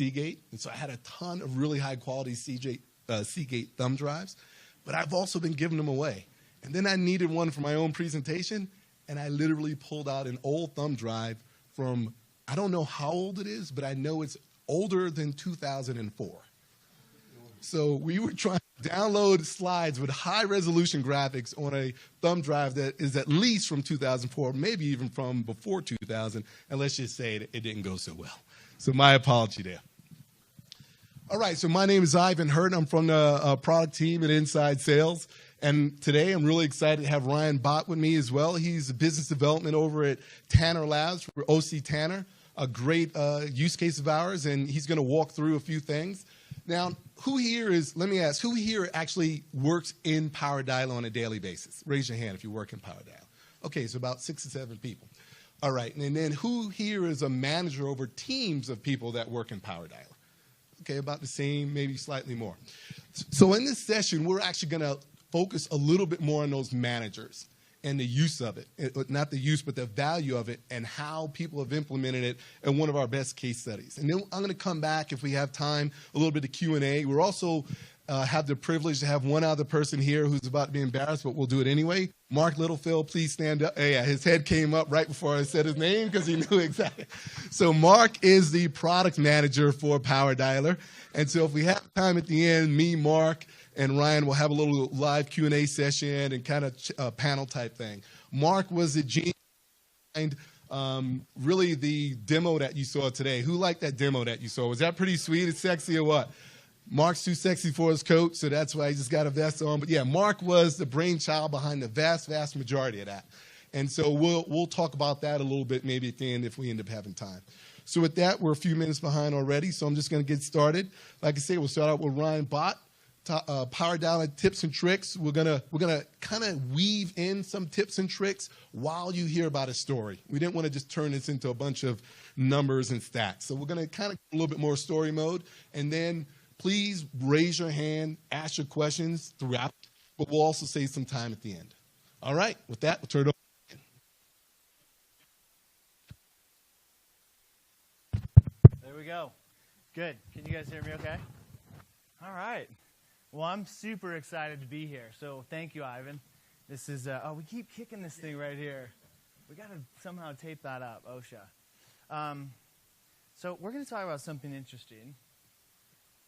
Seagate, and so I had a ton of really high quality Seagate thumb drives, but I've also been giving them away. And then I needed one for my own presentation, and I literally pulled out an old thumb drive from, I don't know how old it is, but I know it's older than 2004. So we were trying to download slides with high resolution graphics on a thumb drive that is at least from 2004, maybe even from before 2000, and let's just say it didn't go so well. So my apology there. All right, so my name is Ivan Hurtt. I'm from the product team at Inside Sales. And today I'm really excited to have Ryan Bott with me as well. He's business development over at Tanner Labs for OC Tanner, a great use case of ours, and he's going to walk through a few things. Now, let me ask, who here actually works in PowerDialer on a daily basis? Raise your hand if you work in PowerDialer. Okay, so about 6 or 7 people. All right, and then who here is a manager over teams of people that work in PowerDialer? Okay, about the same, maybe slightly more. So in this session, we're actually going to focus a little bit more on those managers and the use of it. Not the use, but the value of it and how people have implemented it in one of our best case studies. And then I'm going to come back, if we have time, a little bit of Q&A. We're also have the privilege to have one other person here who's about to be embarrassed, but we'll do it anyway. Mark Littlefield, please stand up. Yeah, his head came up right before I said his name because he knew exactly. So Mark is the product manager for PowerDialer. And so if we have time at the end, me, Mark, and Ryan will have a little live Q&A session and kind of panel type thing. Mark was the genius behind really the demo that you saw today. Who liked that demo that you saw? Was that pretty sweet and sexy or what? Mark's too sexy for his coat, so that's why he just got a vest on. But yeah, Mark was the brainchild behind the vast majority of that. And so we'll talk about that a little bit maybe at the end if we end up having time. So with that, we're a few minutes behind already, so I'm just going to get started. Like I say, we'll start out with Ryan Bott. PowerDialer tips and tricks. We're gonna kind of weave in some tips and tricks while you hear about a story. We didn't want to just turn this into a bunch of numbers and stats. So we're gonna kind of a little bit more story mode, and then please raise your hand, ask your questions throughout, but we'll also save some time at the end. All right, with that, we'll turn it over. There we go. Good. Can you guys hear me okay? All right. Well, I'm super excited to be here, so thank you, Ivan. This is, we keep kicking this thing right here. We got to somehow tape that up, OSHA. So we're going to talk about something interesting.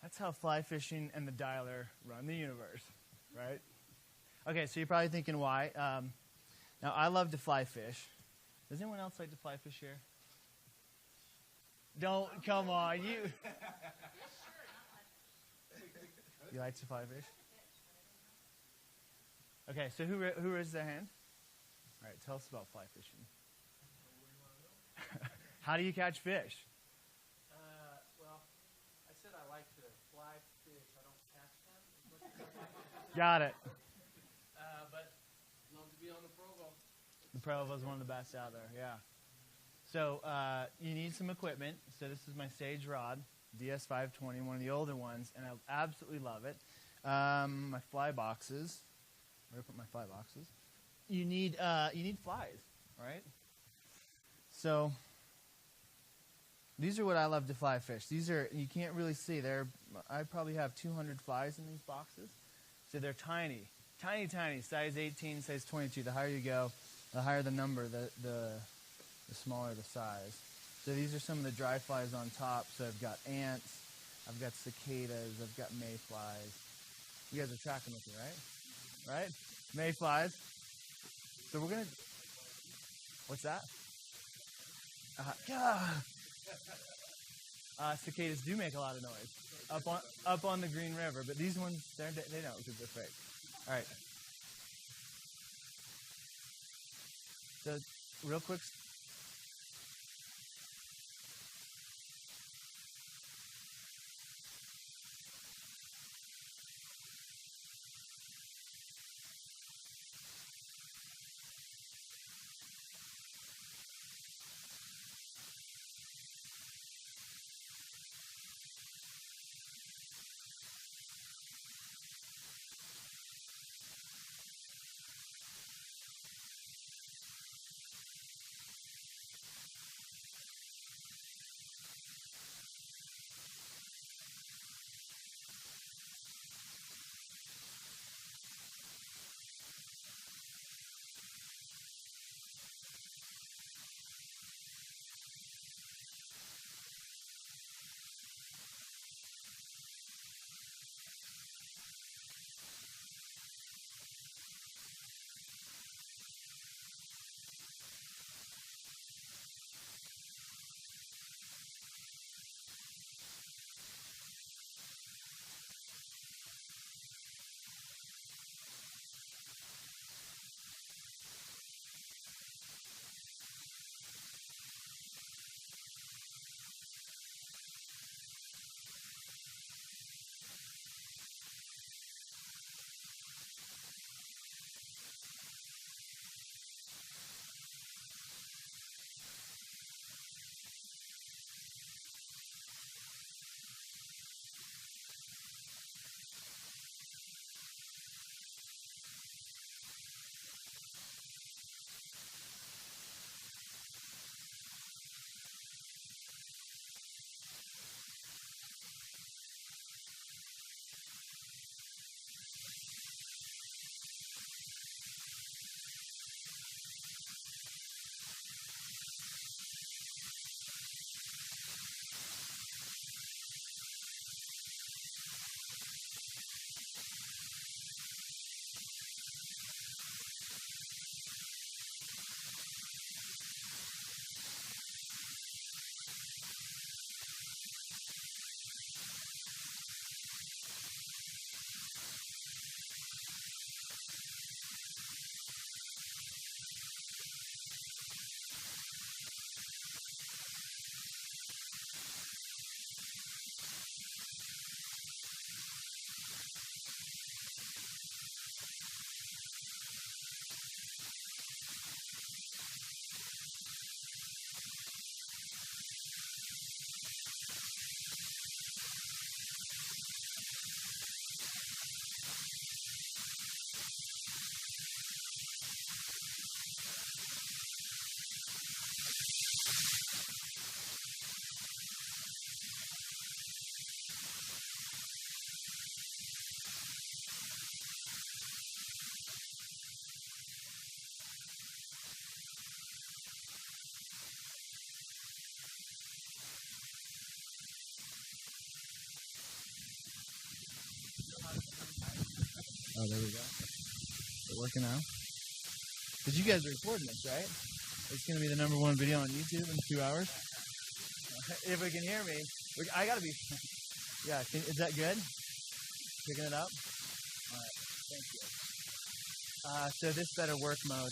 That's how fly fishing and the dialer run the universe, right? Okay, so you're probably thinking why. Now, I love to fly fish. Does anyone else like to fly fish here? Don't, come on, you... You like to fly fish? Okay, so who raised their hand? All right, tell us about fly fishing. How do you catch fish? Well, I said I like to fly fish. I don't catch them. Got it. But love to be on the Provo. The Provo is one of the best out there, yeah. So you need some equipment. So this is my Sage rod. DS520, one of the older ones, and I absolutely love it. My fly boxes. Where do I put my fly boxes? You need flies, right? So these are what I love to fly fish. These are, you can't really see. I probably have 200 flies in these boxes. So they're tiny, tiny, tiny. Size 18, size 22. The higher you go, the higher the number, the smaller the size. So these are some of the dry flies on top. So I've got ants, I've got cicadas, I've got mayflies. You guys are tracking with me, right? Right? Mayflies. So we're going to... What's that? Cicadas do make a lot of noise up on the Green River, but these ones, they don't because they're fake. All right. So real quick... working out? Because you guys are recording this, right? It's going to be the #1 video on YouTube in 2 hours. If we can hear me, I got to be... Yeah, is that good? Picking it up? All right, thank you. So this better work mode.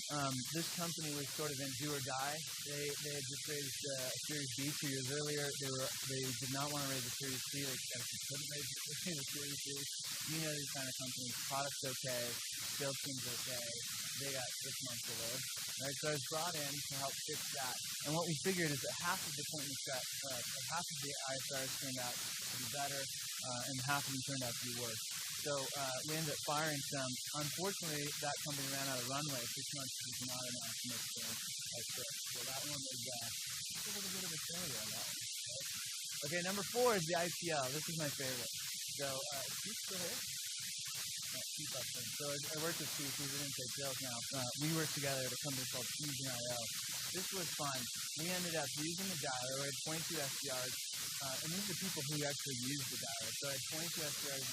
This company was sort of in do or die. They had just raised Series B 2 years earlier. They did not want to raise a Series C. They actually couldn't raise a Series C. You know these kind of companies. Product's okay. Sales team's okay. They got 6 months to live. Right? So I was brought in to help fix that. And what we figured is that half of the half of the ISRs turned out to be better, and half of them turned out to be worse. So we ended up firing some. Unfortunately, that company ran out of runway. 6 months was not enough to make a trip. So that one was a little bit of a failure on that one. Right? Okay, #4 is the IPL. This is my favorite. So, is Steve still here? No, Steve's up there. So I worked with Steve. He's in inside sales now. We worked together at a company called Fusion.io. This was fun. We ended up using the dialer. We had 22 SDRs. And these are people who actually use the dialer. So I had 22 SDRs.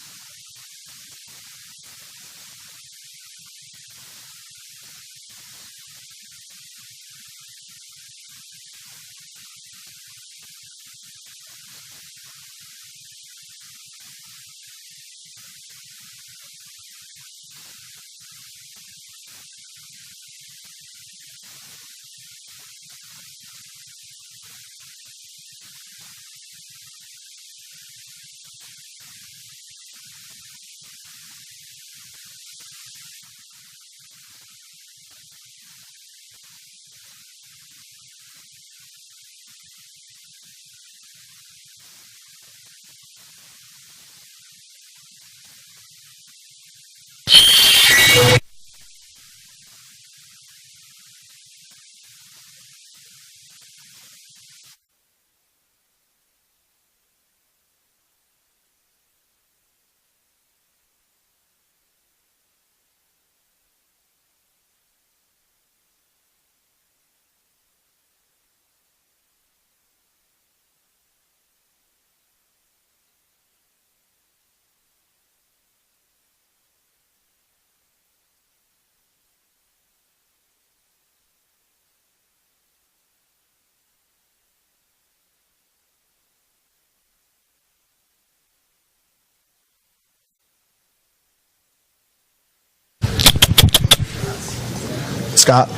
Scott.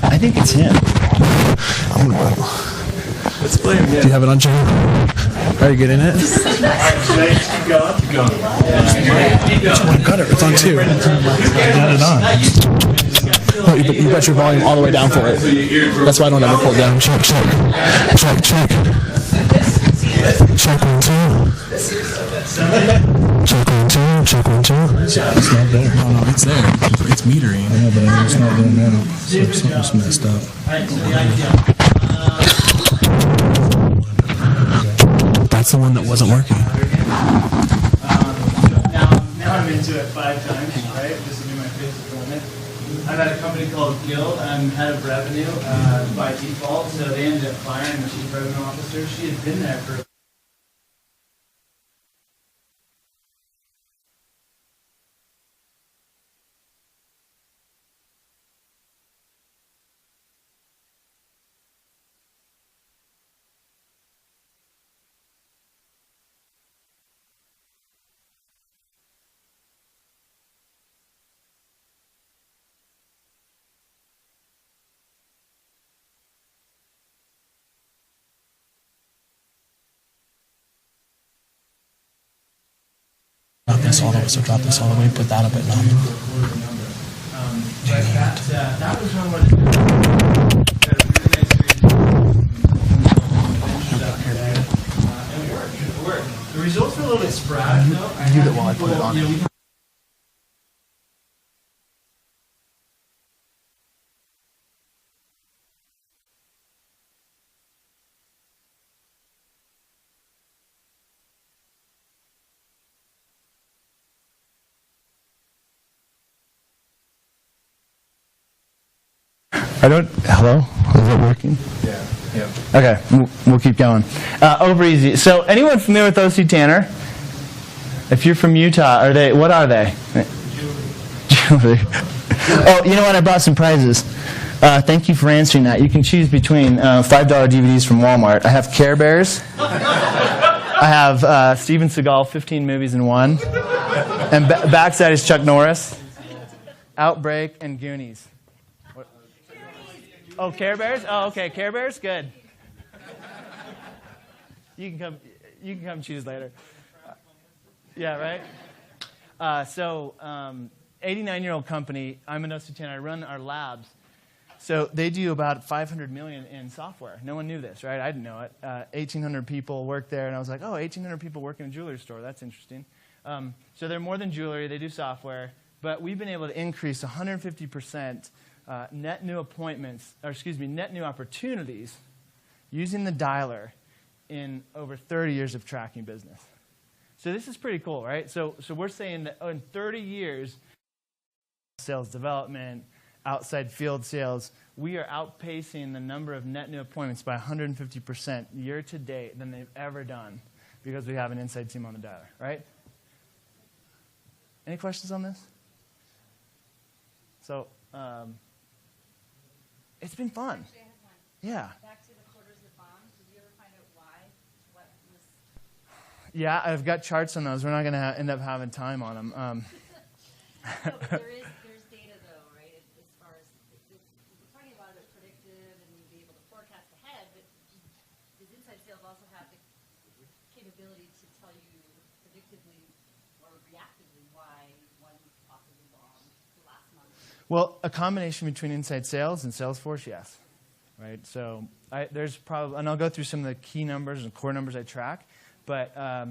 I think it's him. I'm gonna go. Let's play him. Do you have it on channel? Are you getting it? Keep going. Keep going. Cut it. It's on 2. I got it on. Oh, you got your volume all the way down for it. That's why I don't ever pull it down. Check. Check 1 2. Check 1 2. It's not there. No, it's there. It's metering. Yeah, but it's not there now. So something's messed up. That's the one that wasn't working. Now I'm into it 5 times, right? This will be my 5th deployment. I'm at a company called Guild. I'm head of revenue by default, so they ended up firing the chief revenue officer. She had been there for... Drop this all the way, put that up at nominal. That was one where it worked. The results were a little bit sporadic, though. Mute it while I put it on. Hello? Is it working? Yeah. Okay, we'll keep going. Over easy. So, anyone familiar with OC Tanner? If you're from Utah, what are they? Oh, you know what? I brought some prizes. Thank you for answering that. You can choose between $5 DVDs from Walmart. I have Care Bears. I have Steven Seagal, 15 movies in one. And backside is Chuck Norris. Outbreak and Goonies. What? Oh, Care Bears? Oh, okay. Care Bears? Good. You can come choose later. Yeah, right? 89-year-old company. I'm an OC10. I run our labs. So they do about $500 million in software. No one knew this, right? I didn't know it. 1,800 people work there, and I was like, oh, 1,800 people work in a jewelry store. That's interesting. So they're more than jewelry. They do software. But we've been able to increase 150% net new opportunities using the dialer in over 30 years of tracking business. So this is pretty cool, right? So we're saying that in 30 years, sales development, outside field sales, we are outpacing the number of net new appointments by 150% year to date than they've ever done because we have an inside team on the dialer, right? Any questions on this? So it's been fun. Actually, I have one. Yeah. Back to the quarters that bombed. Did you ever find out why? What was? Yeah, I've got charts on those. We're not going to end up having time on them. No, but there's data though, right? As far as we're talking a lot about predictive and be able to forecast ahead, but does inside sales also have the capability to tell you predictively or reactively why one possibly bombed the last month? Well, a combination between inside sales and Salesforce, yes. Right. So there's probably, and I'll go through some of the key numbers and core numbers I track, but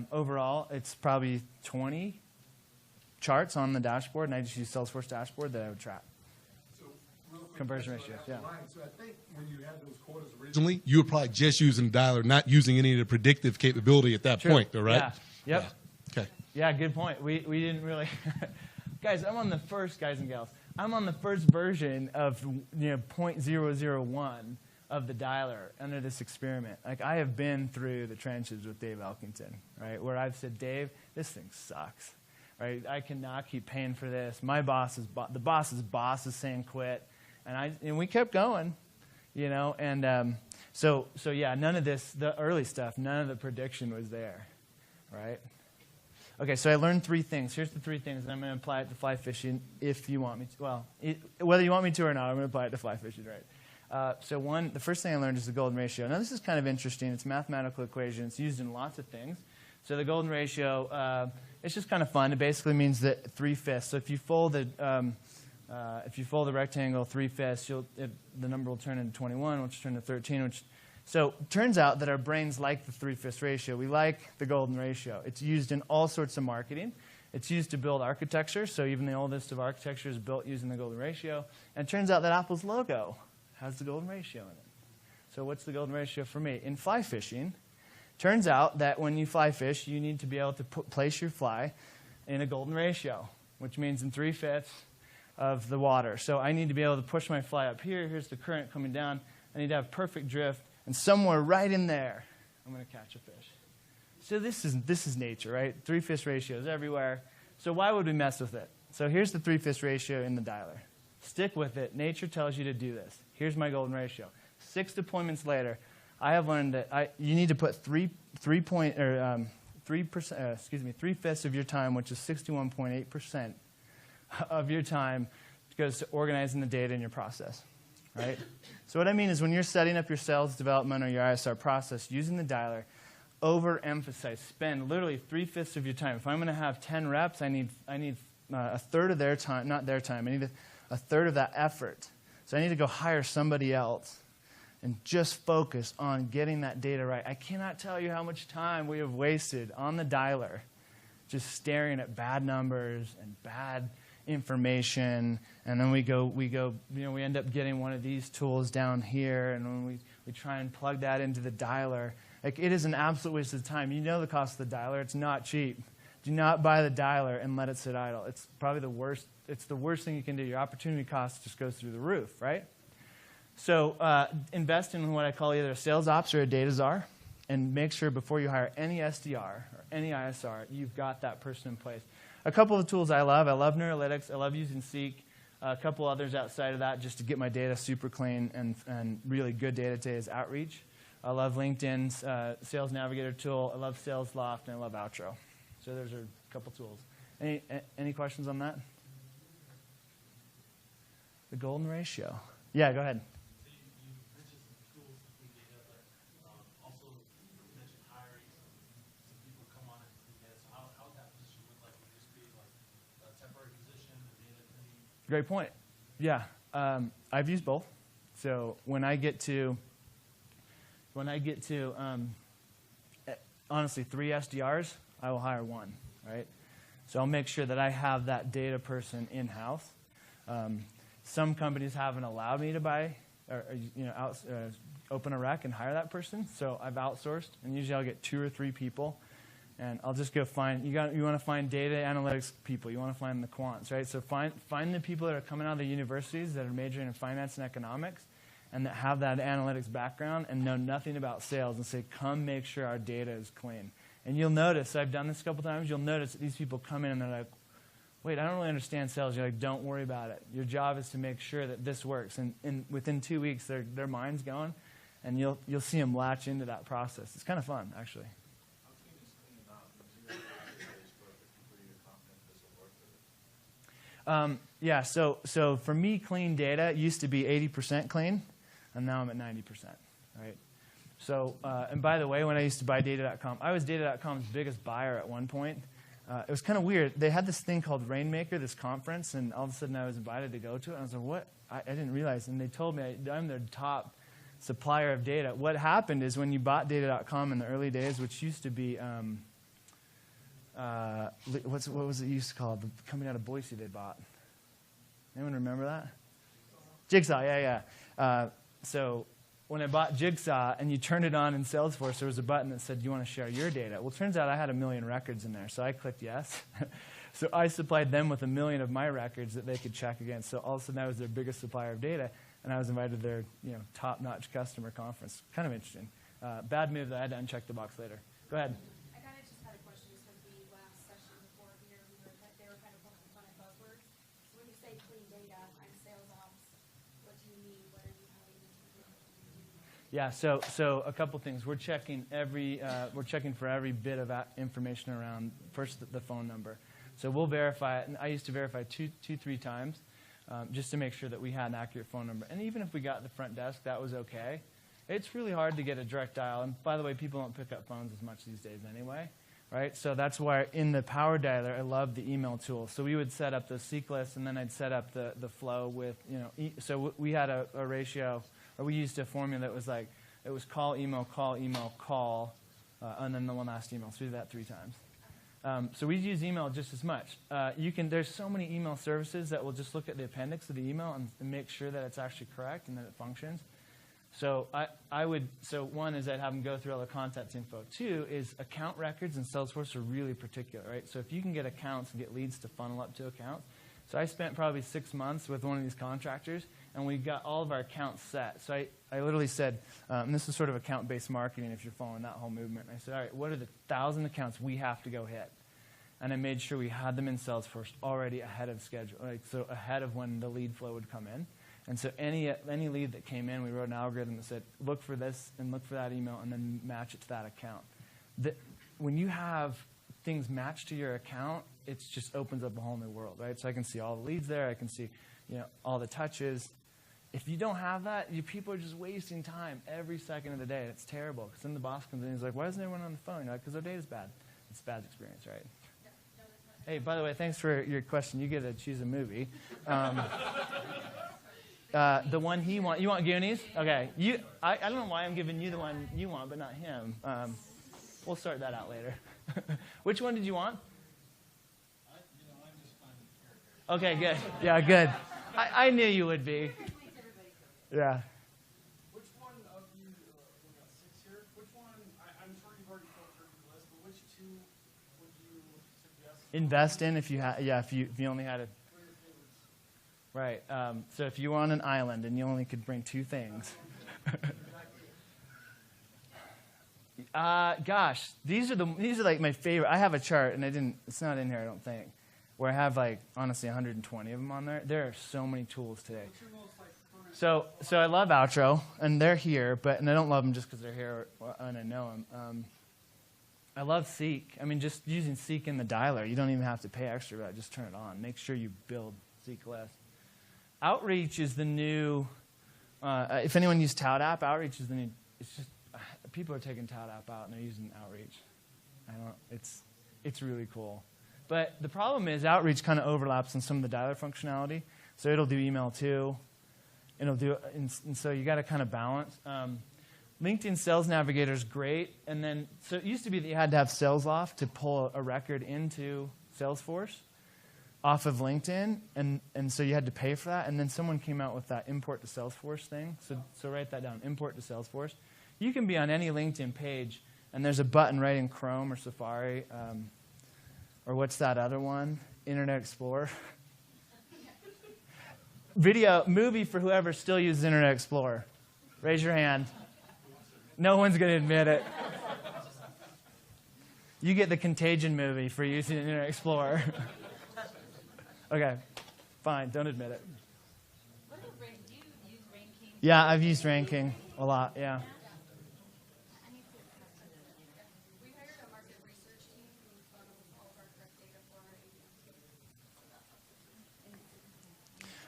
overall, it's probably 20 charts on the dashboard, and I just use Salesforce dashboard that I would track. So, real quick, Conversion ratios, yeah. Ryan, so I think when you had those quarters originally, you were probably just using dialer, not using any of the predictive capability at that True. point, though, right? Yeah. Yep. Yeah. Okay. Yeah, good point. We didn't really, guys. I'm on the first, guys and gals. I'm on the first version of 0.001 of the dialer under this experiment. Like I have been through the trenches with Dave Elkington, right? Where I've said, Dave, this thing sucks. Right? I cannot keep paying for this. My boss's boss is saying quit, and we kept going, And so yeah, none of this, the early stuff, none of the prediction was there, right? Okay, so I learned 3 things. Here's the 3 things, and I'm going to apply it to fly fishing if you want me to. Well, whether you want me to or not, I'm going to apply it to fly fishing, right? So the first thing I learned is the golden ratio. Now this is kind of interesting. It's a mathematical equation. It's used in lots of things. So the golden ratio. It's just kind of fun. It basically means that 3/5. So if you fold the rectangle 3/5, the number will turn into 21, which will turn to 13. So it turns out that our brains like the 3/5 ratio. We like the golden ratio. It's used in all sorts of marketing. It's used to build architecture. So even the oldest of architecture is built using the golden ratio. And it turns out that Apple's logo has the golden ratio in it. So what's the golden ratio for me? In fly fishing, turns out that when you fly fish, you need to be able to place your fly in a golden ratio, which means in 3/5 of the water. So I need to be able to push my fly up here. Here's the current coming down. I need to have perfect drift, and somewhere right in there, I'm going to catch a fish. So this is nature, right? 3/5 ratios everywhere. So why would we mess with it? So here's the 3/5 ratio in the dialer. Stick with it. Nature tells you to do this. Here's my golden ratio. 6 deployments later, I have learned that you need to put 3/5 of your time, which is 61.8% of your time, goes to organizing the data in your process, right? So what I mean is when you're setting up your sales development or your ISR process using the dialer, overemphasize, spend literally 3/5 of your time. If I'm going to have 10 reps, I need a third of their time, not their time. I need a third of that effort. So I need to go hire somebody else and just focus on getting that data right. I cannot tell you how much time we have wasted on the dialer just staring at bad numbers and bad information, and then we end up getting one of these tools down here, and when we try and plug that into the dialer, like it is an absolute waste of time. You know the cost of the dialer. It's not cheap. Do not buy the dialer and let it sit idle. It's probably the worst. It's the worst thing you can do. Your opportunity cost just goes through the roof, right? So invest in what I call either a sales ops or a data czar, and make sure before you hire any SDR or any ISR, you've got that person in place. a couple of tools I love. I love Neurolytics. I love using Seek. A couple others outside of that just to get my data super clean and really good data today is Outreach. I love LinkedIn's Sales Navigator tool. I love Sales Loft, and I love Outro. So those are a couple tools. Any questions on that? The golden ratio. Yeah, go ahead. So you mentioned some tools to clean data, but also you mentioned hiring some people to come on and clean data. So how would that position look like? Would it just be like a temporary position, a data cleaning? Great point. Yeah, I've used both. So when I get to honestly 3 SDRs, I will hire 1, right? So I'll make sure that I have that data person in-house. Some companies haven't allowed me to buy or open a rec and hire that person, so I've outsourced, and usually I'll get 2 or 3 people. And I'll just go find, you want to find data analytics people. You want to find the quants, right? So find the people that are coming out of the universities that are majoring in finance and economics and that have that analytics background and know nothing about sales and say, come make sure our data is clean. And you'll notice, I've done this a couple times, you'll notice that these people come in and they're like, wait, I don't really understand sales. You're like, don't worry about it. Your job is to make sure that this works. And within 2 weeks, their mind's going, and you'll see them latch into that process. It's kind of fun, actually. Yeah, so for me, clean data used to be 80% clean, and now I'm at 90%, right? So, and by the way, when I used to buy Data.com, I was Data.com's biggest buyer at one point. It was kind of weird. They had this thing called Rainmaker, this conference, and all of a sudden I was invited to go to it. And I was like, what? I didn't realize. And they told me I'm their top supplier of data. What happened is when you bought Data.com in the early days, which used to be, what was it used to called? The company out of Boise they bought. Anyone remember that? Jigsaw, yeah. So when I bought Jigsaw and you turned it on in Salesforce, there was a button that said, do you want to share your data? Well, it turns out I had 1 million records in there, so I clicked yes. So I supplied them with 1 million of my records that they could check against. So all of a sudden I was their biggest supplier of data, and I was invited to their top-notch customer conference. Kind of interesting. Bad move that I had to uncheck the box later. Go ahead. I kind of just had a question just from the last session before here. They were kind of poking fun at buzzwords. So when you say clean data, I'm sales ops. What do you mean? What are you having to do? Yeah, so a couple things. We're checking for every bit of information around first the phone number. So we'll verify it, and I used to verify 3 times just to make sure that we had an accurate phone number. And even if we got the front desk, that was okay. It's really hard to get a direct dial, and by the way, people don't pick up phones as much these days anyway, right? So that's why in the PowerDialer, I love the email tool. So we would set up the seek list, and then I'd set up the flow with, so we had a ratio, or we used a formula that was like, it was call, email, call, and then the one last email. So we did that 3 times. So we use email just as much. There's so many email services that will just look at the appendix of the email and make sure that it's actually correct and that it functions. So so one is I'd have them go through all the contact info. 2 is account records in Salesforce are really particular, right? So if you can get accounts and get leads to funnel up to accounts. So I spent probably 6 months with one of these contractors, and we got all of our accounts set. So I literally said, and this is sort of account-based marketing if you're following that whole movement. I said, all right, what are the 1,000 accounts we have to go hit? And I made sure we had them in Salesforce already ahead of schedule, so ahead of when the lead flow would come in. And so any lead that came in, we wrote an algorithm that said, look for this and look for that email and then match it to that account. When you have things matched to your account, it just opens up a whole new world, right? So I can see all the leads there. I can see all the touches. If you don't have that, people are just wasting time every second of the day. It's terrible because then the boss comes in and he's like, why isn't everyone on the phone? You're like, because their data's bad. It's a bad experience, right? Hey, by the way, thanks for your question. You get to choose a movie. The one he wants. You want Goonies? Okay. I don't know why I'm giving you the one you want, but not him. We'll sort that out later. Which one did you want? I'm just finding the character. Okay, good. Yeah, good. I knew you would be. Yeah. Which one of you, we got 6 here, which one, I'm sure you've already filtered your list, but which 2 would you suggest? Invest in if you only had a. Right. So if you were on an island and you only could bring 2 things. Gosh, these are like my favorite. I have a chart and it's not in here, I don't think. where I have like honestly 120 of them on there. There are so many tools today. So I love Outro, and they're here, and I don't love them just because they're here and I know them. I love Seek. I mean, just using Seek in the dialer, you don't even have to pay extra for that. Just turn it on. Make sure you build Seek list. Outreach is the new. If anyone used ToutApp, Outreach is the new. It's just people are taking ToutApp out and they're using Outreach. It's really cool. But the problem is Outreach kind of overlaps on some of the dialer functionality. So it'll do email too. It'll do, and so you got to kind of balance. LinkedIn Sales Navigator is great, and then so it used to be that you had to have Salesloft to pull a record into Salesforce off of LinkedIn, and so you had to pay for that. And then someone came out with that import to Salesforce thing. So write that down: import to Salesforce. You can be on any LinkedIn page, and there's a button right in Chrome or Safari, or what's that other one? Internet Explorer. Movie for whoever still uses Internet Explorer. Raise your hand. No one's going to admit it. You get the Contagion movie for using Internet Explorer. Okay, fine, don't admit it. What about do you use ranking? Yeah, I've used ranking a lot, yeah. We hired a market research team who thought of all of our correct data for our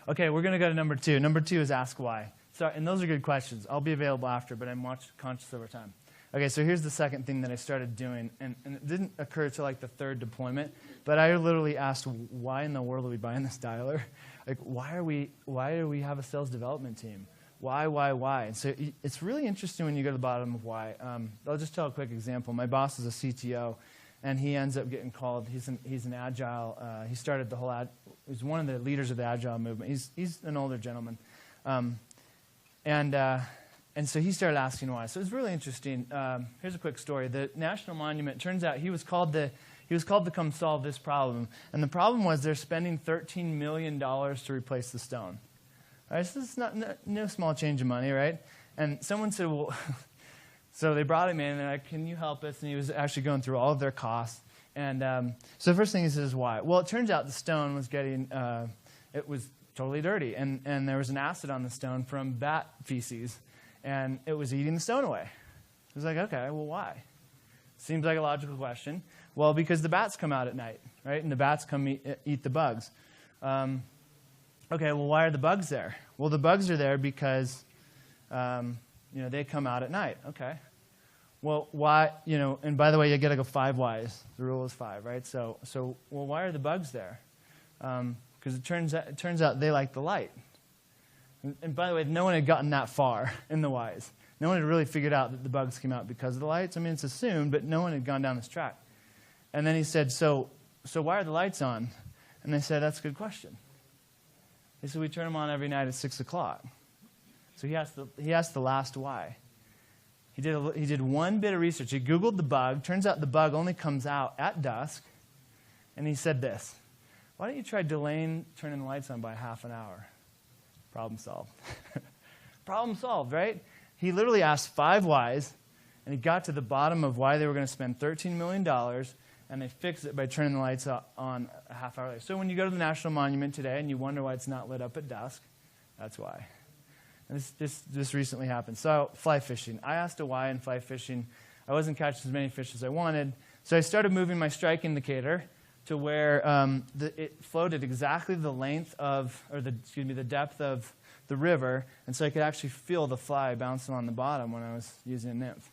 ABM. Okay, we're going to go to number 2. Number 2 is ask why. So, and those are good questions. I'll be available after, but I'm conscious over time. Okay, so here's the second thing that I started doing, and it didn't occur to like the third deployment, but I literally asked, why in the world are we buying this dialer? Like, why do we have a sales development team? Why? And so it's really interesting when you go to the bottom of why. I'll just tell a quick example. My boss is a CTO, and he ends up getting called. He's an agile. He started the whole he's one of the leaders of the agile movement. He's an older gentleman, and so he started asking why. So it's really interesting. Here's a quick story. The National Monument, turns out he was called to come solve this problem. And the problem was they're spending $13 million to replace the stone. All right, so this is no small change of money, right? And someone said, well, so they brought him in, and they're like, can you help us? And he was actually going through all of their costs. And so the first thing he says is why? Well, it turns out the stone was it was totally dirty. And there was an acid on the stone from bat feces. And it was eating the stone away. I was like, okay, well, why? Seems like a logical question. Well, because the bats come out at night, right? And the bats come eat the bugs. Okay, well, why are the bugs there? Well, the bugs are there because, they come out at night. Okay. Well, why, and by the way, you got to go 5 whys. The rule is 5, right? So, well, why are the bugs there? Because it turns out they like the light. And by the way, no one had gotten that far in the whys. No one had really figured out that the bugs came out because of the lights. I mean, it's assumed, but no one had gone down this track. And then he said, so why are the lights on? And they said, that's a good question. They said, we turn them on every night at 6 o'clock. So he asked the last why. He did one bit of research. He Googled the bug. Turns out the bug only comes out at dusk. And he said this: why don't you try delaying turning the lights on by half an hour? Problem solved. Problem solved, right? He literally asked 5 whys, and he got to the bottom of why they were going to spend $13 million, and they fixed it by turning the lights on a half hour later. So when you go to the National Monument today and you wonder why it's not lit up at dusk, that's why. And this recently happened. So fly fishing. I asked a why in fly fishing. I wasn't catching as many fish as I wanted, so I started moving my strike indicator to where it floated exactly the length of, the depth of the river, and so I could actually feel the fly bouncing on the bottom when I was using a nymph.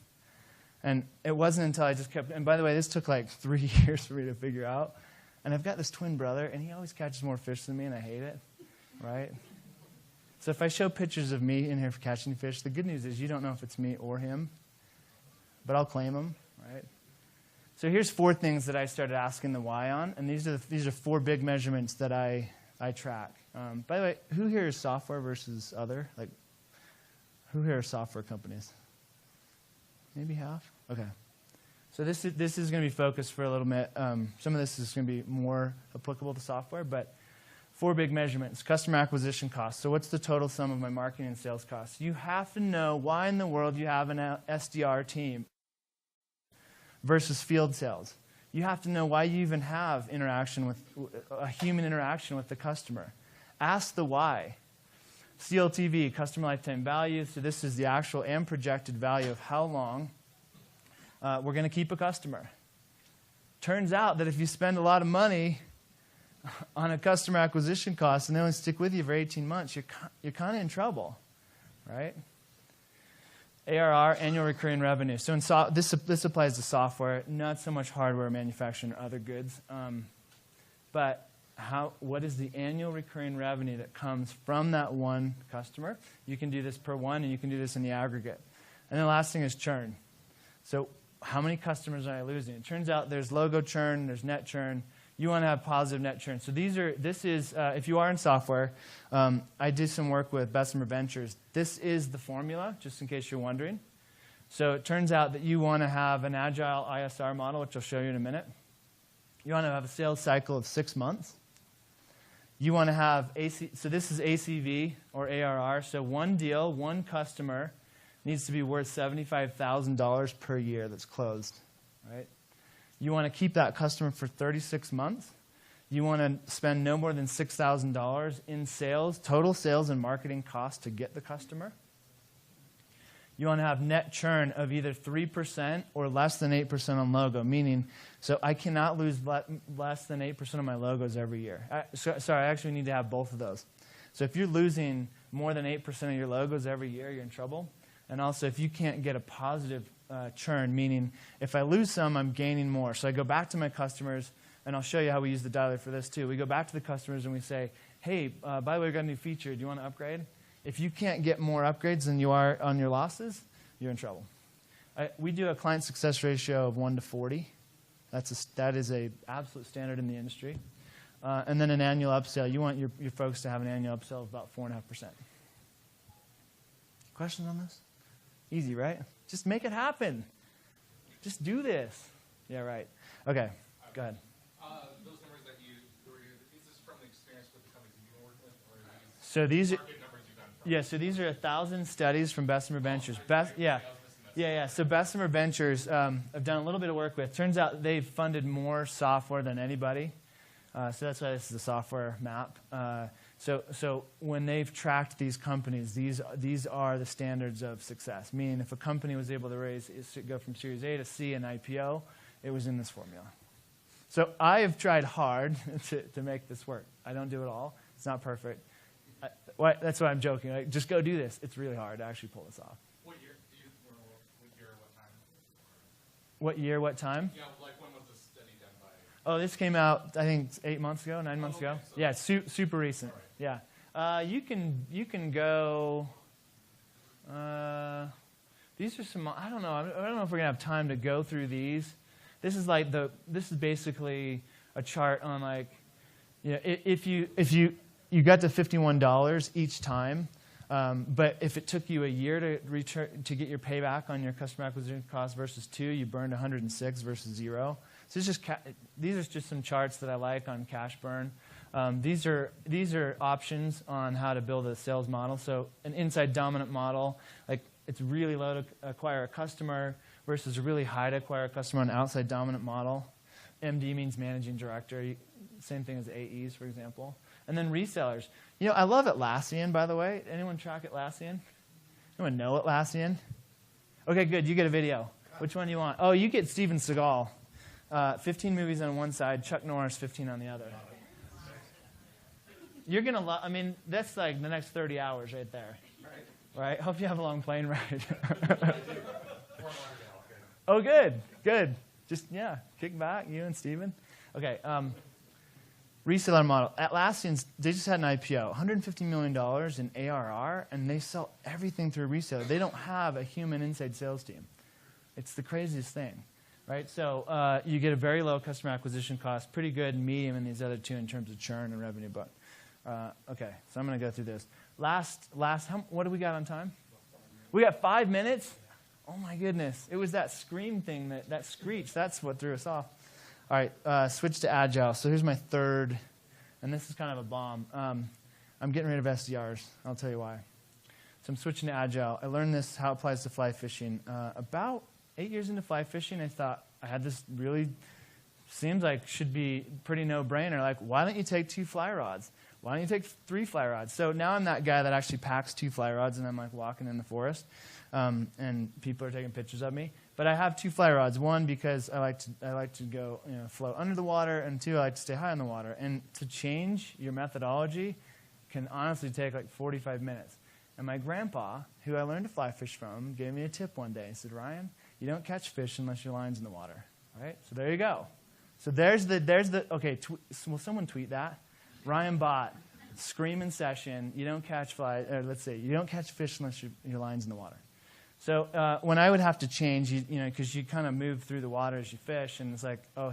And it wasn't until I just kept, and by the way, this took like 3 years for me to figure out. And I've got this twin brother, and he always catches more fish than me, and I hate it, right? So if I show pictures of me in here for catching fish, the good news is you don't know if it's me or him, but I'll claim them, right? So here's 4 things that I started asking the why on, and these are 4 big measurements that I track. By the way, who here is software versus other? Like, who here are software companies? Maybe half? Okay. So this is going to be focused for a little bit. Some of this is going to be more applicable to software, but 4 big measurements. Customer acquisition costs. So what's the total sum of my marketing and sales costs? You have to know why in the world you have an SDR team versus field sales. You have to know why you even have a human interaction with the customer. Ask the why. CLTV, customer lifetime value. So this is the actual and projected value of how long we're going to keep a customer. Turns out that if you spend a lot of money on a customer acquisition cost and they only stick with you for 18 months, you're kind of in trouble, right? ARR, annual recurring revenue. So this applies to software, not so much hardware, manufacturing, or other goods. But what is the annual recurring revenue that comes from that one customer? You can do this per one, and you can do this in the aggregate. And the last thing is churn. So how many customers are I losing? It turns out there's logo churn, there's net churn. You want to have positive net churn. So if you are in software, I did some work with Bessemer Ventures. This is the formula, just in case you're wondering. So it turns out that you want to have an agile ISR model, which I'll show you in a minute. You want to have a sales cycle of 6 months. You want to have so this is ACV or ARR. So one deal, one customer needs to be worth $75,000 per year that's closed, right? You want to keep that customer for 36 months. You want to spend no more than $6,000 in sales, total sales and marketing costs to get the customer. You want to have net churn of either 3% or less than 8% on logo, meaning, so I cannot lose less than 8% of my logos every year. Sorry, I actually need to have both of those. So if you're losing more than 8% of your logos every year, you're in trouble. And also, if you can't get a positive churn, meaning if I lose some, I'm gaining more. So I go back to my customers, and I'll show you how we use the dialer for this too. We go back to the customers and we say, hey, by the way, we got a new feature. Do you want to upgrade? If you can't get more upgrades than you are on your losses, you're in trouble. We do a client success ratio of 1 to 40. That is an absolute standard in the industry. And then an annual upsell. You want your folks to have an annual upsell of about 4.5%. Questions on this? Easy, right? Just make it happen. Just do this. Yeah, right. Okay, go ahead. Those numbers that is this from the experience with the companies you've been working with, or are these so these market numbers you've done? Yeah, so these are 1,000 studies from Bessemer Ventures. So Bessemer Ventures have done a little bit of work with. Turns out they've funded more software than anybody. So that's why this is a software map. So when they've tracked these companies, these are the standards of success. Meaning if a company was able to go from Series A to C and IPO, it was in this formula. So I have tried hard to make this work. I don't do it all. It's not perfect. That's why I'm joking. Like, just go do this. It's really hard to actually pull this off. What year? What year? What time? What year? What time? Yeah, like when was the study done by? Oh, this came out, I think, 8 months ago, 9 months ago. So Yeah, super recent. Yeah, you can go. These are some. I don't know if we're gonna have time to go through these. This is basically a chart on like, if you got to $51 each time, but if it took you a year to get your payback on your customer acquisition cost versus 2, you burned 106 versus 0. So these are just some charts that I like on cash burn. These are options on how to build a sales model. So an inside dominant model, like it's really low to acquire a customer versus really high to acquire a customer on an outside dominant model. MD means managing director. Same thing as AEs, for example. And then resellers. I love Atlassian, by the way. Anyone track Atlassian? Anyone know Atlassian? Okay, good. You get a video. Which one do you want? Oh, you get Steven Seagal. 15 movies on one side, Chuck Norris, 15 on the other. You're going to that's like the next 30 hours right there. Right? Hope you have a long plane ride. Oh, good. Just, kick back, you and Steven. Okay, reseller model. Atlassians, they just had an IPO, $150 million in ARR, and they sell everything through reseller. They don't have a human inside sales team. It's the craziest thing, right? So you get a very low customer acquisition cost, pretty good, medium in these other two in terms of churn and revenue. But okay, so I'm going to go through this. What do we got on time? We got 5 minutes? Oh my goodness. It was that scream thing, that screech. That's what threw us off. All right, switch to Agile. So here's my third, and this is kind of a bomb. I'm getting rid of SDRs. I'll tell you why. So I'm switching to Agile. I learned this, how it applies to fly fishing. About 8 years into fly fishing, I thought I had this really seems like should be pretty no-brainer. Like, why don't you take 2 fly rods? Why don't you take 3 fly rods? So now I'm that guy that actually packs 2 fly rods, and I'm like walking in the forest, and people are taking pictures of me. But I have 2 fly rods. 1, because I like to go float under the water, and 2, I like to stay high in the water. And to change your methodology can honestly take like 45 minutes. And my grandpa, who I learned to fly fish from, gave me a tip one day. He said, Ryan, you don't catch fish unless your line's in the water. All right? So there you go. So there's the okay, will someone tweet that? Ryan Bott, screaming session, you don't catch you don't catch fish unless your line's in the water. So when I would have to change, because you kind of move through the water as you fish, and it's like, oh,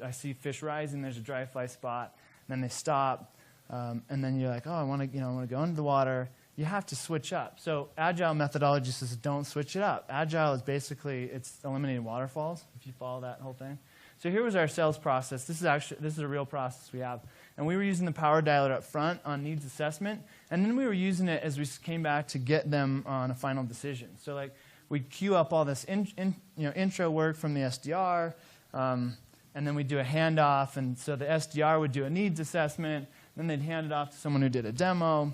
I see fish rising, there's a dry fly spot, and then they stop, and then you're like, oh, I want to go into the water. You have to switch up. So Agile methodology says don't switch it up. Agile is basically, it's eliminating waterfalls, if you follow that whole thing. So here was our sales process. This is a real process we have. And we were using the PowerDialer up front on needs assessment, and then we were using it as we came back to get them on a final decision. So like we'd queue up all this intro work from the SDR, and then we'd do a handoff, and so the SDR would do a needs assessment, then they'd hand it off to someone who did a demo,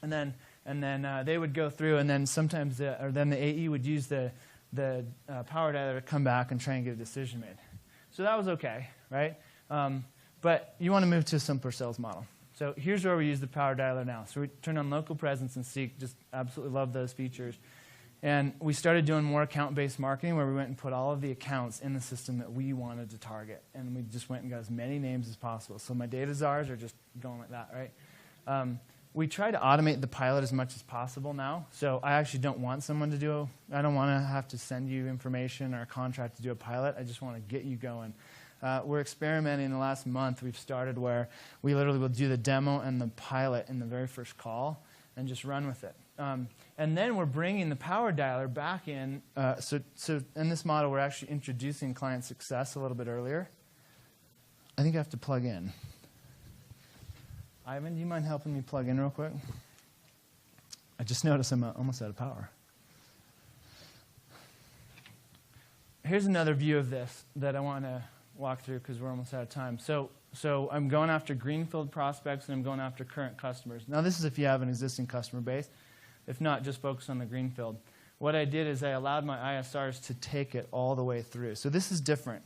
and then they would go through, and then sometimes then the AE would use the PowerDialer to come back and try and get a decision made. So that was okay, right? But you want to move to a simpler sales model. So here's where we use the PowerDialer now. So we turn on local presence and seek, just absolutely love those features. And we started doing more account-based marketing where we went and put all of the accounts in the system that we wanted to target. And we just went and got as many names as possible. So my data czars are just going like that, right? We try to automate the pilot as much as possible now. So I actually don't want someone to I don't want to have to send you information or a contract to do a pilot. I just want to get you going. We're experimenting in the last month. We've started where we literally will do the demo and the pilot in the very first call and just run with it. And then we're bringing the PowerDialer back in. So in this model, we're actually introducing client success a little bit earlier. I think I have to plug in. Ivan, do you mind helping me plug in real quick? I just noticed I'm almost out of power. Here's another view of this that I want to walk through because we're almost out of time. So I'm going after greenfield prospects, and I'm going after current customers. Now, this is if you have an existing customer base. If not, just focus on the greenfield. What I did is I allowed my ISRs to take it all the way through. So this is different.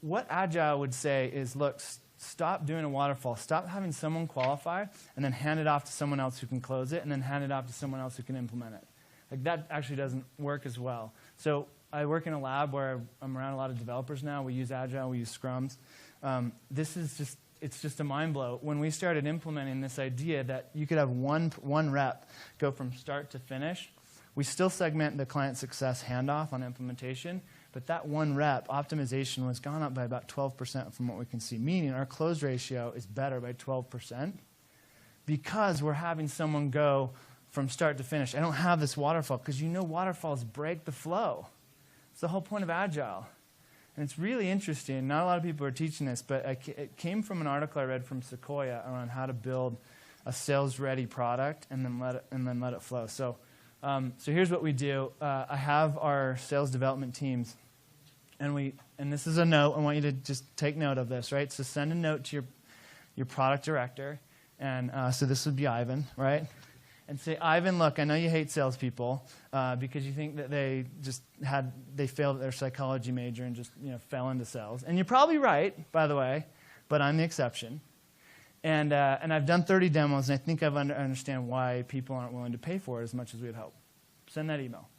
What Agile would say is, look, stop doing a waterfall. Stop having someone qualify and then hand it off to someone else who can close it and then hand it off to someone else who can implement it. Like that actually doesn't work as well. So I work in a lab where I'm around a lot of developers now. We use Agile. We use Scrums. It's just a mind blow. When we started implementing this idea that you could have one rep go from start to finish, we still segment the client success handoff on implementation, but that one rep optimization was gone up by about 12% from what we can see, meaning our close ratio is better by 12% because we're having someone go from start to finish. I don't have this waterfall because waterfalls break the flow. It's the whole point of Agile. And it's really interesting. Not a lot of people are teaching this, but it came from an article I read from Sequoia around how to build a sales-ready product and then let it flow. So here's what we do. I have our sales development teams, and this is a note. I want you to just take note of this, right? So send a note to your product director, and so this would be Ivan, right? And say, Ivan, look, I know you hate salespeople because you think that they failed at their psychology major and just fell into sales. And you're probably right, by the way, but I'm the exception. And I've done 30 demos, and I think I understand why people aren't willing to pay for it as much as we'd hope. Send that email.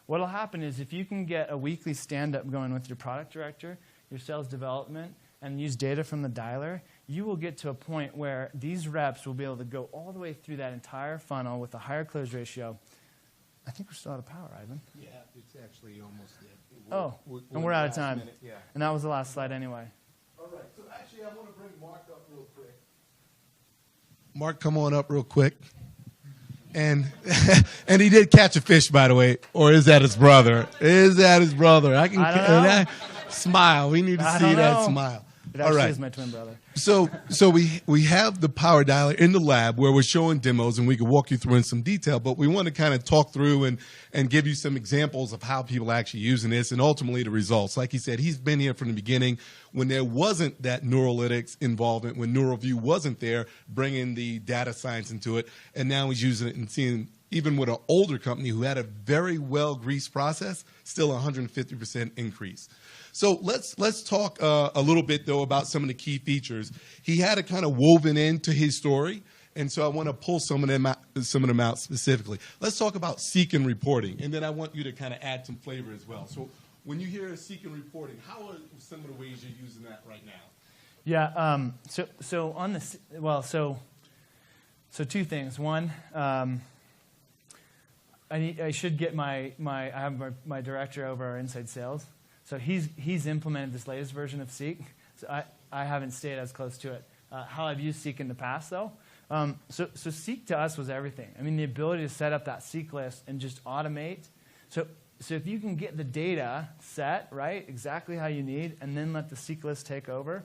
What will happen is if you can get a weekly stand-up going with your product director, your sales development, and use data from the dialer, you will get to a point where these reps will be able to go all the way through that entire funnel with a higher close ratio. I think we're still out of power, Ivan. Yeah, it's actually almost dead. And we're out of time. Minute, yeah. And that was the last slide anyway. All right, so actually I want to bring Mark up real quick. Mark, come on up real quick. And and he did catch a fish, by the way. Or is that his brother? Is that his brother? I don't know. Smile. We need to see that smile. It actually right. is my twin brother. So we have the PowerDialer in the lab where we're showing demos, and we can walk you through in some detail, but we want to kind of talk through and give you some examples of how people are actually using this and ultimately the results. Like he said, he's been here from the beginning when there wasn't that Neurolytics involvement, when NeuroView wasn't there, bringing the data science into it, and now he's using it and seeing, even with an older company who had a very well-greased process, still 150% increase. So let's talk a little bit, though, about some of the key features. He had it kind of woven into his story, and so I want to pull some of them out specifically. Let's talk about seek and reporting, and then I want you to kind of add some flavor as well. So when you hear seek and reporting, how are some of the ways you're using that right now? Yeah. So on this, well, so two things. One, I should get I have my director over our inside sales. So he's implemented this latest version of Seek. So I haven't stayed as close to it. How I've used Seek in the past, though. So Seek to us was everything. I mean, the ability to set up that Seek list and just automate. So if you can get the data set, right, exactly how you need, and then let the Seek list take over,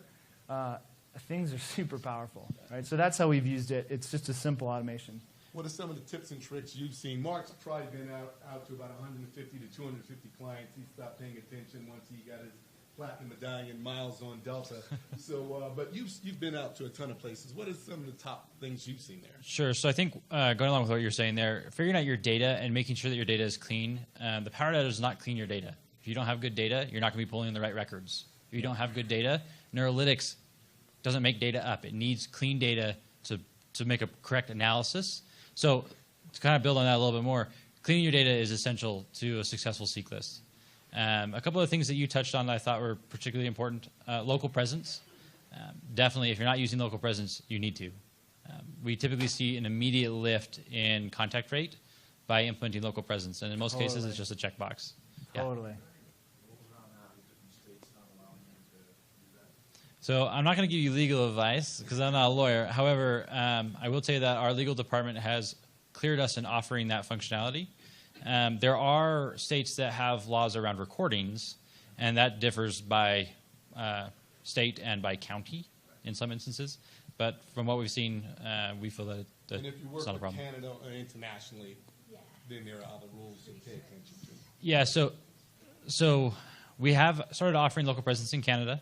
things are super powerful, right? So that's how we've used it. It's just a simple automation. What are some of the tips and tricks you've seen? Mark's probably been out to about 150 to 250 clients. He stopped paying attention once he got his platinum medallion, miles on Delta. So, but you've been out to a ton of places. What are some of the top things you've seen there? Sure. So I think going along with what you're saying there, figuring out your data and making sure that your data is clean. The PowerDialer does not clean your data. If you don't have good data, you're not going to be pulling in the right records. If you don't have good data, Neurolytics doesn't make data up. It needs clean data to make a correct analysis. So to kind of build on that a little bit more, cleaning your data is essential to a successful Seek list. A couple of things that you touched on that I thought were particularly important. Local presence. Definitely, if you're not using local presence, you need to. We typically see an immediate lift in contact rate by implementing local presence, and in most cases, it's just a checkbox. Totally. So I'm not going to give you legal advice because I'm not a lawyer. However, I will tell you that our legal department has cleared us in offering that functionality. There are states that have laws around recordings, and that differs by state and by county in some instances. But from what we've seen, we feel that and if you work it's not a with problem. Canada or internationally, then there are other rules to pay attention to. Yeah, so we have started offering local presence in Canada.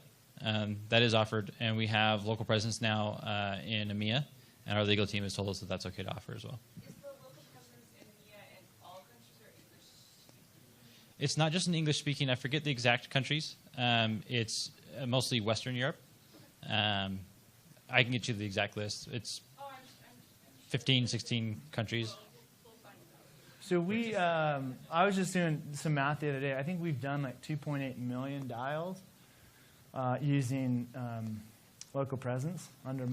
That is offered, and we have local presence now in EMEA, and our legal team has told us that that's okay to offer as well. Is the local presence in EMEA in all countries or English? It's not just in English speaking. I forget the exact countries. It's mostly Western Europe. I can get you the exact list. It's 15, 16 countries. So I was just doing some math the other day. I think we've done like 2.8 million dials using local presence under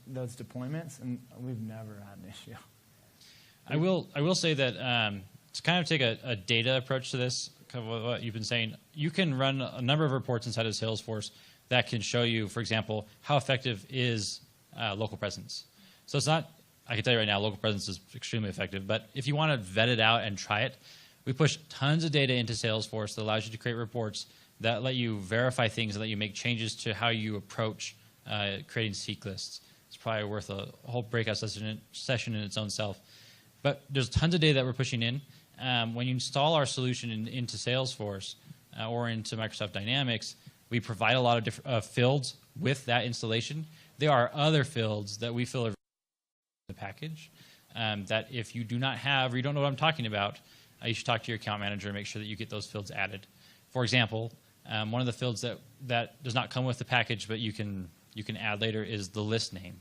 those deployments, and we've never had an issue. I will say that to kind of take a data approach to this, kind of what you've been saying, you can run a number of reports inside of Salesforce that can show you, for example, how effective is local presence. So it's not, I can tell you right now, local presence is extremely effective, but if you want to vet it out and try it, we push tons of data into Salesforce that allows you to create reports that let you verify things and let you make changes to how you approach creating Seek lists. It's probably worth a whole breakout session in its own self. But there's tons of data that we're pushing in. When you install our solution into Salesforce or into Microsoft Dynamics, we provide a lot of different fields with that installation. There are other fields that we feel are in the package that if you do not have or you don't know what I'm talking about, you should talk to your account manager and make sure that you get those fields added. For example, one of the fields that does not come with the package but you can add later is the list name.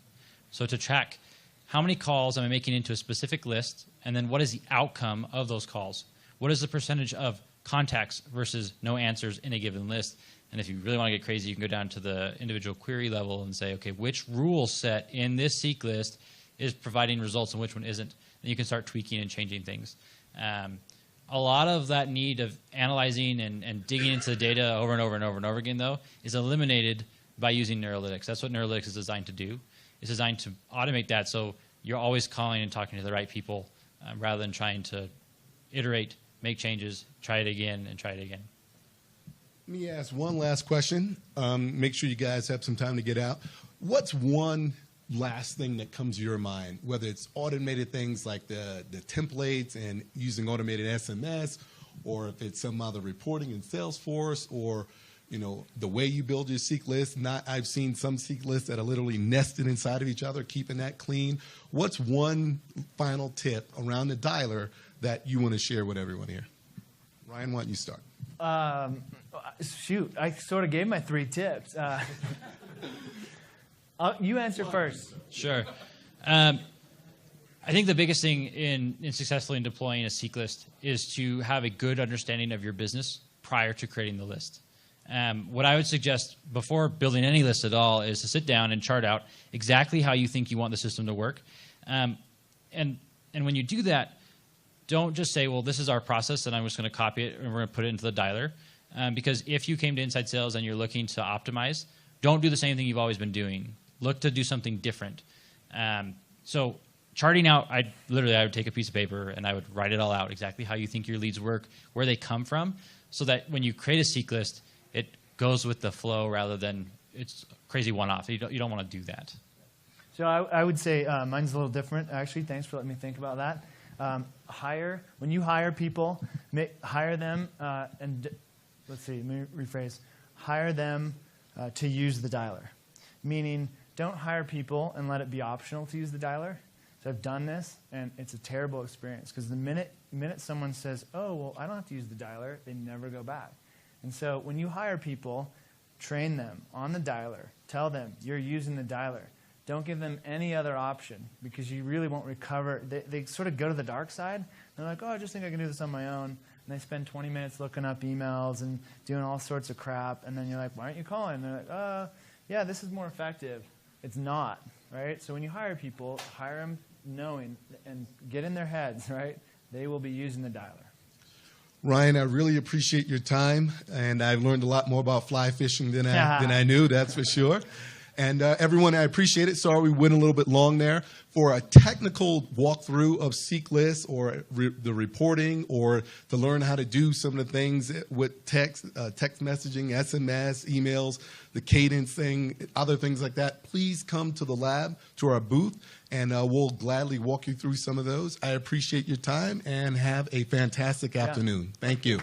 So to track how many calls am I making into a specific list, and then what is the outcome of those calls? What is the percentage of contacts versus no answers in a given list? And if you really want to get crazy, you can go down to the individual query level and say, okay, which rule set in this Seek list is providing results and which one isn't? And you can start tweaking and changing things. A lot of that need of analyzing and digging into the data over and over and over and over again, though, is eliminated by using Neurolytics. That's what Neurolytics is designed to do. It's designed to automate that so you're always calling and talking to the right people rather than trying to iterate, make changes, try it again, and try it again. Let me ask one last question. Make sure you guys have some time to get out. What's one last thing that comes to your mind, whether it's automated things like the templates and using automated SMS, or if it's some other reporting in Salesforce, or the way you build your seek list. I've seen some seek lists that are literally nested inside of each other, keeping that clean. What's one final tip around the dialer that you want to share with everyone here? Ryan, why don't you start? Shoot, I sort of gave my 3 tips. You answer first. Sure. I think the biggest thing in successfully deploying a seek list is to have a good understanding of your business prior to creating the list. What I would suggest before building any list at all is to sit down and chart out exactly how you think you want the system to work. And when you do that, don't just say, well, this is our process and I'm just going to copy it and we're going to put it into the dialer. Because if you came to Inside Sales and you're looking to optimize, don't do the same thing you've always been doing. Look to do something different. So charting out, I would take a piece of paper and I would write it all out, exactly how you think your leads work, where they come from, so that when you create a seek list, it goes with the flow rather than it's crazy one-off. You don't want to do that. So I would say mine's a little different, actually. Thanks for letting me think about that. When you hire people, hire them, and let's see, let me rephrase. Hire them to use the dialer. Meaning, don't hire people and let it be optional to use the dialer. So I've done this, and it's a terrible experience because the minute someone says, oh, well, I don't have to use the dialer, they never go back. And so when you hire people, train them on the dialer. Tell them you're using the dialer. Don't give them any other option because you really won't recover. They sort of go to the dark side. They're like, oh, I just think I can do this on my own. And they spend 20 minutes looking up emails and doing all sorts of crap. And then you're like, why aren't you calling? And they're like, yeah, this is more effective. It's not, right? So when you hire people, hire them knowing and get in their heads, right? They will be using the dialer. Ryan, I really appreciate your time, and I've learned a lot more about fly fishing than I knew, that's for sure. And everyone, I appreciate it. Sorry we went a little bit long there. For a technical walkthrough of seek lists or the reporting, or to learn how to do some of the things with text messaging, SMS, emails, the cadence thing, other things like that, please come to the lab, to our booth, and we'll gladly walk you through some of those. I appreciate your time, and have a fantastic afternoon. Thank you.